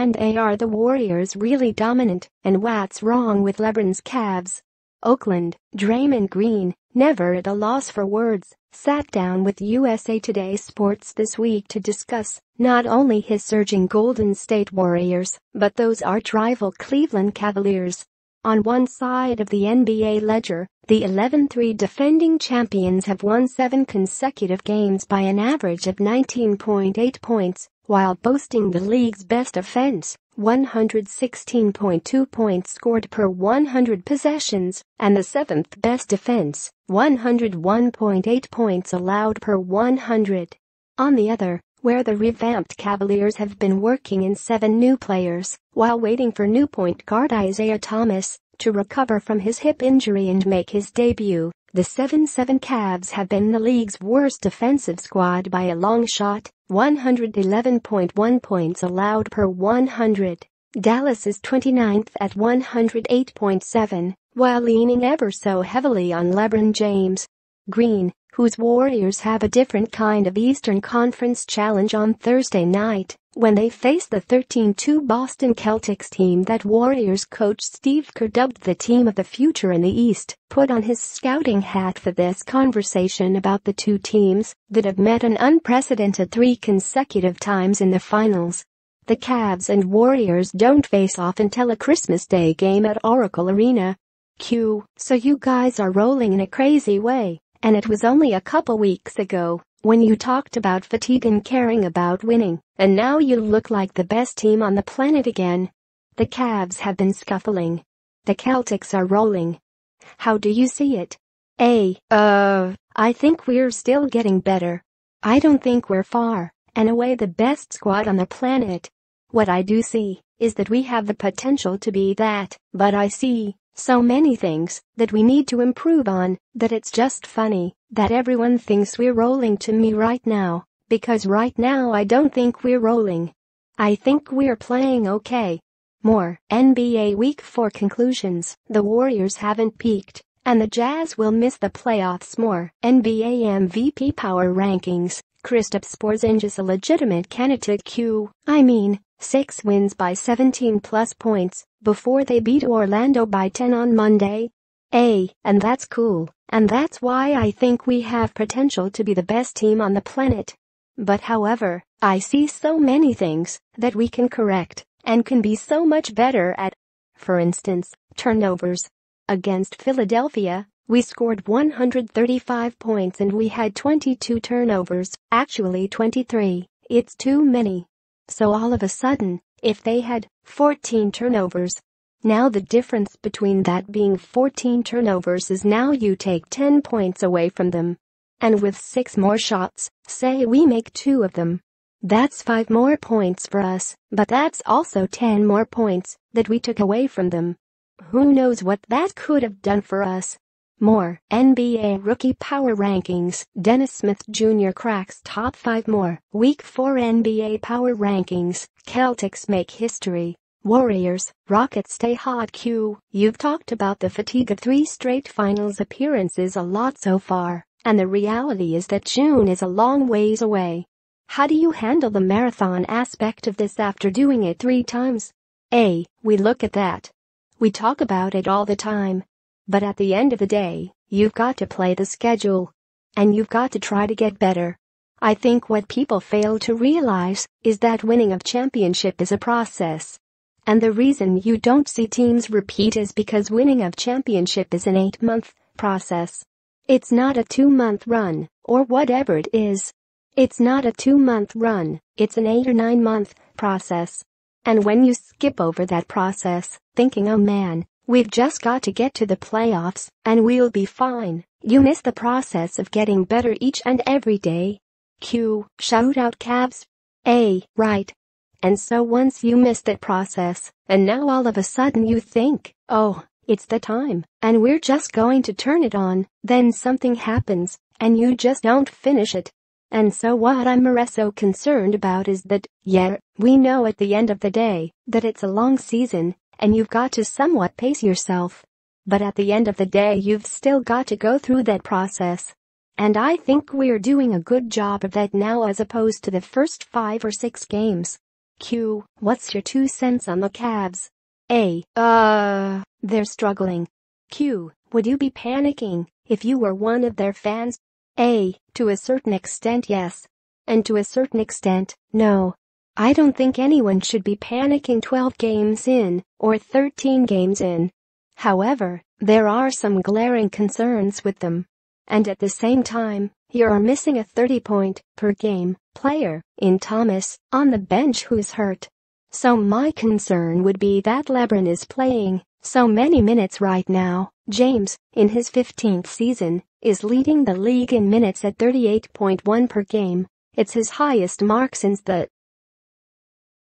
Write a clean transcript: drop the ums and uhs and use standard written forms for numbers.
and are the Warriors really dominant, and what's wrong with LeBron's Cavs? Oakland, Draymond Green, never at a loss for words, sat down with USA Today Sports this week to discuss not only his surging Golden State Warriors, but those arch-rival Cleveland Cavaliers. On one side of the NBA ledger, the 11-3 defending champions have won 7 consecutive games by an average of 19.8 points, while boasting the league's best offense, 116.2 points scored per 100 possessions, and the 7th best defense, 101.8 points allowed per 100. On the other, where the revamped Cavaliers have been working in 7 new players, while waiting for new point guard Isaiah Thomas to recover from his hip injury and make his debut, the 7-7 Cavs have been the league's worst defensive squad by a long shot, 111.1 points allowed per 100. Dallas is 29th at 108.7, while leaning ever so heavily on LeBron James. Green, whose Warriors have a different kind of Eastern Conference challenge on Thursday night, when they face the 13-2 Boston Celtics team that Warriors coach Steve Kerr dubbed the team of the future in the East, put on his scouting hat for this conversation about the two teams that have met an unprecedented 3 consecutive times in the finals. The Cavs and Warriors don't face off until a Christmas Day game at Oracle Arena. So you guys are rolling in a crazy way, and it was only a couple weeks ago when you talked about fatigue and caring about winning, and now you look like the best team on the planet again. The Cavs have been scuffling. The Celtics are rolling. How do you see it? I think we're still getting better. I don't think we're far and away the best squad on the planet. What I do see is that we have the potential to be that, but I see so many things that we need to improve on that it's just funny that everyone thinks we're rolling to me right now, because right now I don't think we're rolling. I think we're playing okay. More NBA Week 4 conclusions. The Warriors haven't peaked, and the Jazz will miss the playoffs. More NBA MVP power rankings. Kristaps Porzingis a legitimate candidate. 6 wins by 17 plus points before they beat Orlando by 10 on Monday. And that's cool, and that's why I think we have potential to be the best team on the planet. But however, I see so many things that we can correct and can be so much better at. For instance, turnovers. Against Philadelphia, we scored 135 points and we had 22 turnovers, actually 23. It's too many. So all of a sudden, if they had 14 turnovers, now the difference between that being 14 turnovers is now you take 10 points away from them. And with 6 more shots, say we make 2 of them. That's 5 more points for us, but that's also 10 more points that we took away from them. Who knows what that could have done for us? More NBA rookie power rankings. Dennis Smith Jr. cracks top 5. More Week 4 NBA power rankings. Celtics make history. Warriors, Rockets stay hot. You've talked about the fatigue of 3 straight finals appearances a lot so far, and the reality is that June is a long ways away. How do you handle the marathon aspect of this after doing it 3 times? We look at that. We talk about it all the time. But at the end of the day, you've got to play the schedule. And you've got to try to get better. I think what people fail to realize is that winning a championship is a process. And the reason you don't see teams repeat is because winning a championship is an 8-month process. It's not a 2-month run, or whatever it is. It's not a 2-month run, it's an 8 or 9-month process. And when you skip over that process, thinking, oh man, we've just got to get to the playoffs, and we'll be fine, you miss the process of getting better each and every day. Shout out Cavs. Right. And so once you miss that process, and now all of a sudden you think, oh, it's the time, and we're just going to turn it on, then something happens, and you just don't finish it. And so what I'm more so concerned about is that, we know at the end of the day that it's a long season, and you've got to somewhat pace yourself. But at the end of the day you've still got to go through that process. And I think we're doing a good job of that now as opposed to the first 5 or 6 games. Q, what's your 2 cents on the Cavs? A, they're struggling. Q, would you be panicking if you were one of their fans? A, to a certain extent yes. And to a certain extent, no. I don't think anyone should be panicking 12 games in, or 13 games in. However, there are some glaring concerns with them. And at the same time, you're missing a 30-point-per-game player in Thomas on the bench who's hurt. So my concern would be that LeBron is playing so many minutes right now. James, in his 15th season, is leading the league in minutes at 38.1 per game. It's his highest mark since the